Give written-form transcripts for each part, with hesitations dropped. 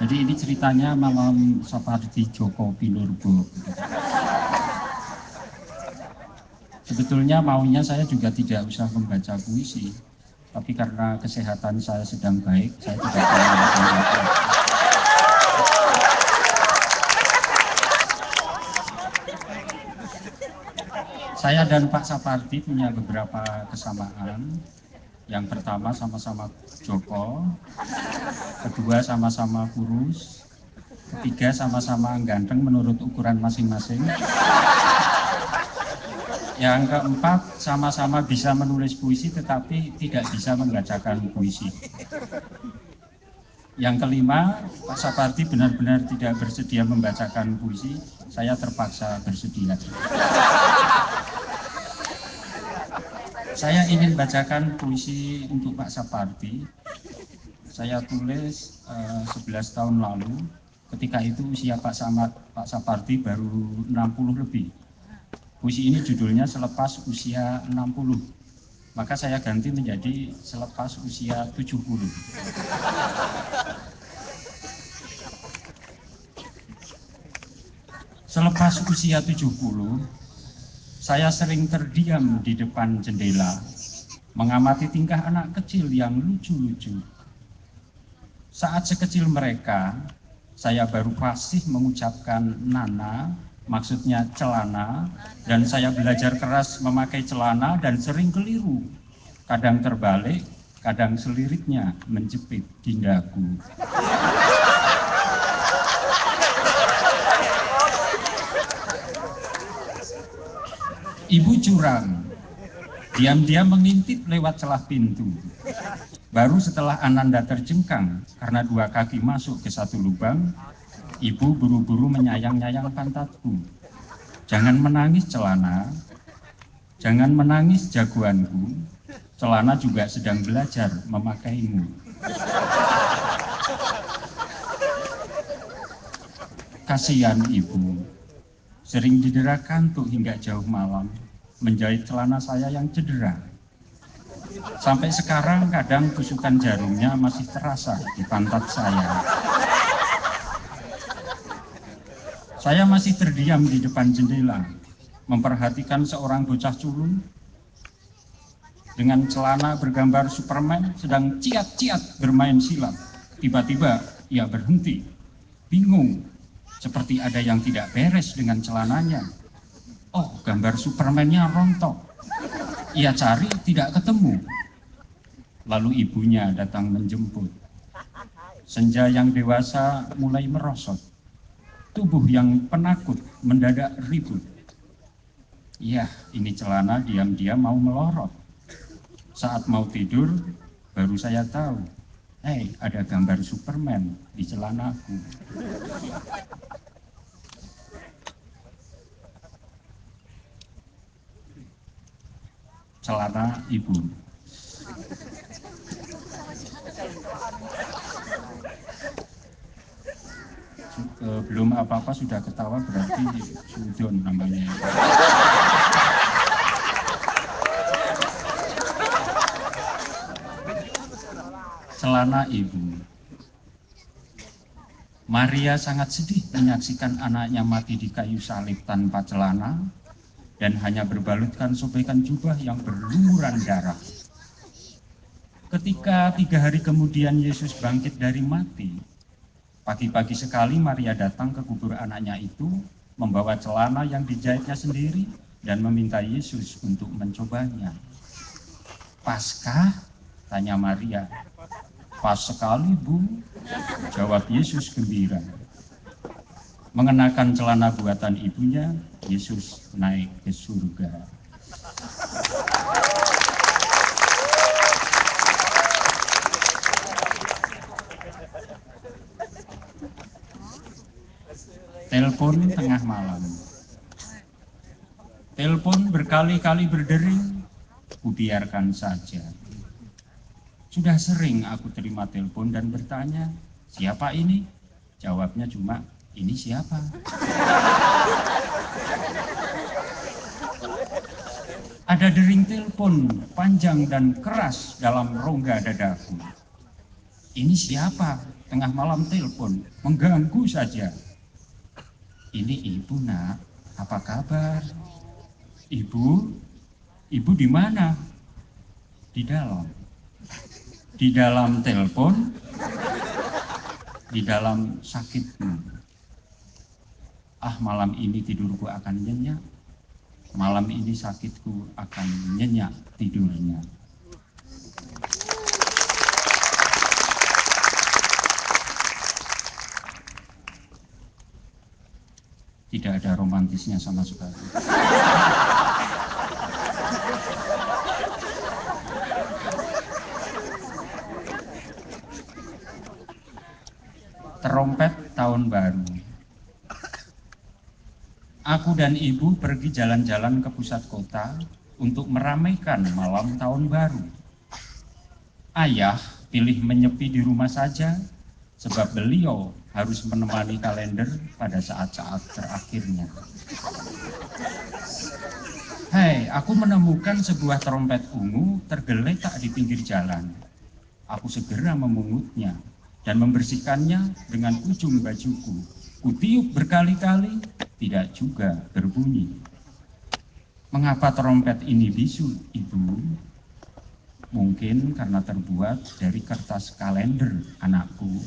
Jadi ini ceritanya malam Sapardi Djoko Pinurbo. Sebetulnya maunya saya juga tidak usah membaca puisi, tapi karena kesehatan saya sedang baik, saya tidak akan membaca. Saya dan Pak Sapardi punya beberapa kesamaan. Yang pertama sama-sama Joko, kedua sama-sama kurus, ketiga sama-sama ganteng menurut ukuran masing-masing. Yang keempat, sama-sama bisa menulis puisi tetapi tidak bisa membacakan puisi. Yang kelima, Pak Sapardi benar-benar tidak bersedia membacakan puisi, saya terpaksa bersedia. Saya ingin bacakan puisi untuk Pak Sapardi. Saya tulis 11 tahun lalu, ketika itu usia Pak Sapardi baru 60 lebih. Puisi ini judulnya Selepas Usia 60, maka saya ganti menjadi Selepas Usia 70. Selepas usia 70, saya sering terdiam di depan jendela, mengamati tingkah anak kecil yang lucu-lucu. Saat sekecil mereka, saya baru fasih mengucapkan nana, maksudnya celana, dan saya belajar keras memakai celana dan sering keliru. Kadang terbalik, kadang seliriknya menjepit di dagu. Ibu curang, diam-diam mengintip lewat celah pintu. Baru setelah Ananda terjengkang karena dua kaki masuk ke satu lubang, ibu buru-buru menyayang-nyayang pantatku. Jangan menangis celana, jangan menangis jagoanku, celana juga sedang belajar memakaimu. Kasihan ibu, sering didera kantuk hingga jauh malam, menjahit celana saya yang cedera. Sampai sekarang kadang tusukan jarumnya masih terasa di pantat saya. Saya masih terdiam di depan jendela, memperhatikan seorang bocah culun dengan celana bergambar Superman sedang ciat-ciat bermain silat. Tiba-tiba ia berhenti, bingung, seperti ada yang tidak beres dengan celananya. Oh, gambar Superman-nya rontok. Ia cari, tidak ketemu. Lalu ibunya datang menjemput. Senja yang dewasa mulai merosot. Tubuh yang penakut mendadak ribut. Ya, ini celana diam-diam mau melorot. Saat mau tidur, baru saya tahu. Ada gambar Superman di celanaku. Celana ibu. Belum apa-apa sudah ketawa, berarti sudon namanya. Celana ibu. Maria sangat sedih menyaksikan anaknya mati di kayu salib tanpa celana dan hanya berbalutkan sobekan jubah yang berlumuran darah. Ketika 3 hari kemudian Yesus bangkit dari mati, pagi-pagi sekali Maria datang ke kubur anaknya itu, membawa celana yang dijahitnya sendiri dan meminta Yesus untuk mencobanya. Paskah? Tanya Maria. Pas sekali, Bu, jawab Yesus gembira. Mengenakan celana buatan ibunya, Yesus naik ke surga. Telepon tengah malam. Telepon berkali-kali berdering, kubiarkan saja. Sudah sering aku terima telepon dan bertanya, siapa ini? Jawabnya cuma, ini siapa? Ada dering telepon panjang dan keras dalam rongga dadaku. Ini siapa? tengah malam telepon, mengganggu saja. Ini ibu nak, apa kabar? Ibu, ibu di mana? Di dalam. Di dalam telepon, di dalam sakitmu. Ah, malam ini tidurku akan nyenyak. Malam ini sakitku akan nyenyak tidurnya. Tidak ada romantisnya sama sekali. Terompet tahun baru. Aku dan ibu pergi jalan-jalan ke pusat kota untuk meramaikan malam tahun baru. Ayah pilih menyepi di rumah saja sebab beliau harus menemani kalender pada saat-saat terakhirnya. Hei, aku menemukan sebuah trompet ungu tergeletak di pinggir jalan. Aku segera memungutnya dan membersihkannya dengan ujung bajuku. Kutiup berkali-kali, tidak juga berbunyi. Mengapa trompet ini bisu, Ibu? Mungkin karena terbuat dari kertas kalender, anakku.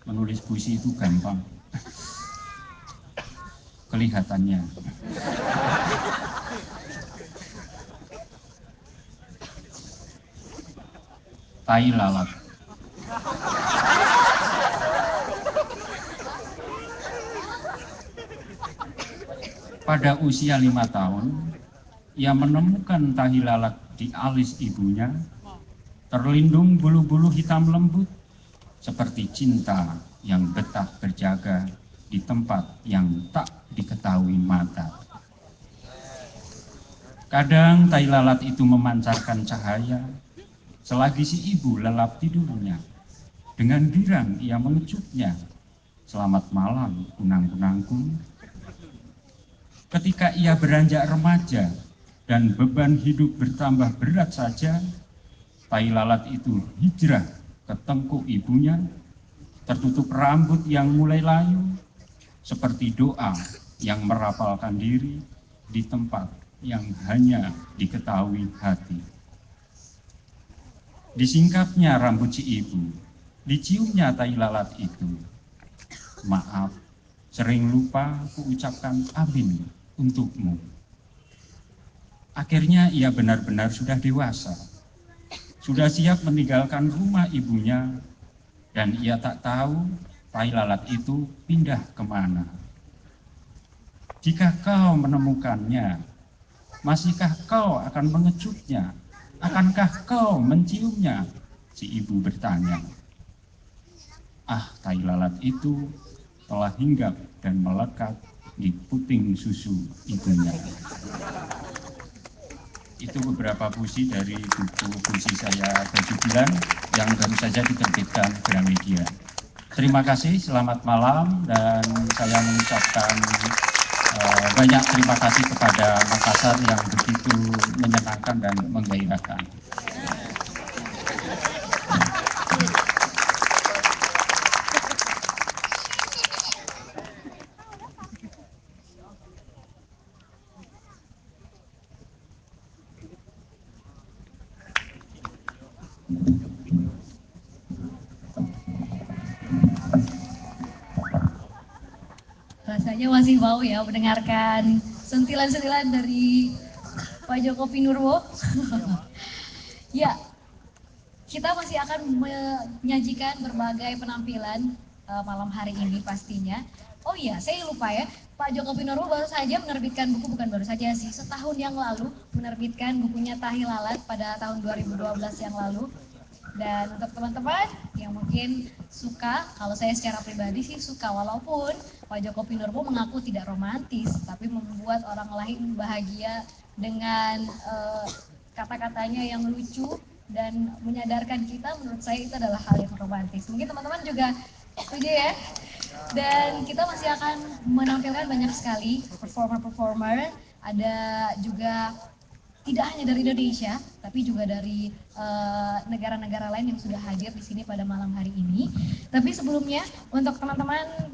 Menulis puisi itu gampang, kelihatannya. Tai lalat. Pada usia 5 tahun, ia menemukan tahi lalat di alis ibunya, terlindung bulu-bulu hitam lembut, seperti cinta yang betah berjaga di tempat yang tak diketahui mata. Kadang tai lalat itu memancarkan cahaya, selagi si ibu lelap tidurnya. Dengan girang ia mengecupnya, selamat malam kunang-kunangku. Ketika ia beranjak remaja dan beban hidup bertambah berat saja, tai lalat itu hijrah ke tengkuk ibunya, tertutup rambut yang mulai layu, seperti doa yang merapalkan diri di tempat yang hanya diketahui hati. Disingkapnya rambut si ibu, diciumnya tai lalat itu. Maaf, sering lupa kuucapkan amin untukmu. Akhirnya ia benar-benar sudah dewasa, sudah siap meninggalkan rumah ibunya, dan ia tak tahu tai lalat itu pindah kemana. Jika kau menemukannya, masihkah kau akan mengecupnya? Akankah kau menciumnya? Si ibu bertanya. Ah, tai lalat itu telah hinggap dan melekat di puting susu ibunya. Itu beberapa puisi dari buku puisi saya ke-9 yang baru saja diterbitkan Gramedia. Terima kasih, selamat malam, dan saya mengucapkan banyak terima kasih kepada Makassar yang begitu menyenangkan dan menggairahkan. Rasanya masih mau ya mendengarkan sentilan-sentilan dari Pak Joko Pinurbo. Ya, kita masih akan menyajikan berbagai penampilan malam hari ini pastinya. Oh iya, saya lupa ya, Pak Joko Pinurbo baru saja menerbitkan buku, bukan baru saja sih, setahun yang lalu menerbitkan bukunya Tahi Lalat pada tahun 2012 yang lalu. Dan untuk teman-teman yang mungkin suka, kalau saya secara pribadi sih suka, walaupun Pak Joko Pinurbo mengaku tidak romantis, tapi membuat orang lain bahagia dengan kata-katanya yang lucu dan menyadarkan kita, menurut saya itu adalah hal yang romantis. Mungkin teman-teman juga setuju ya? Dan kita masih akan menampilkan banyak sekali performer-performer ada juga tidak hanya dari Indonesia, tapi juga dari negara-negara lain yang sudah hadir di sini pada malam hari ini. Tapi sebelumnya, untuk teman-teman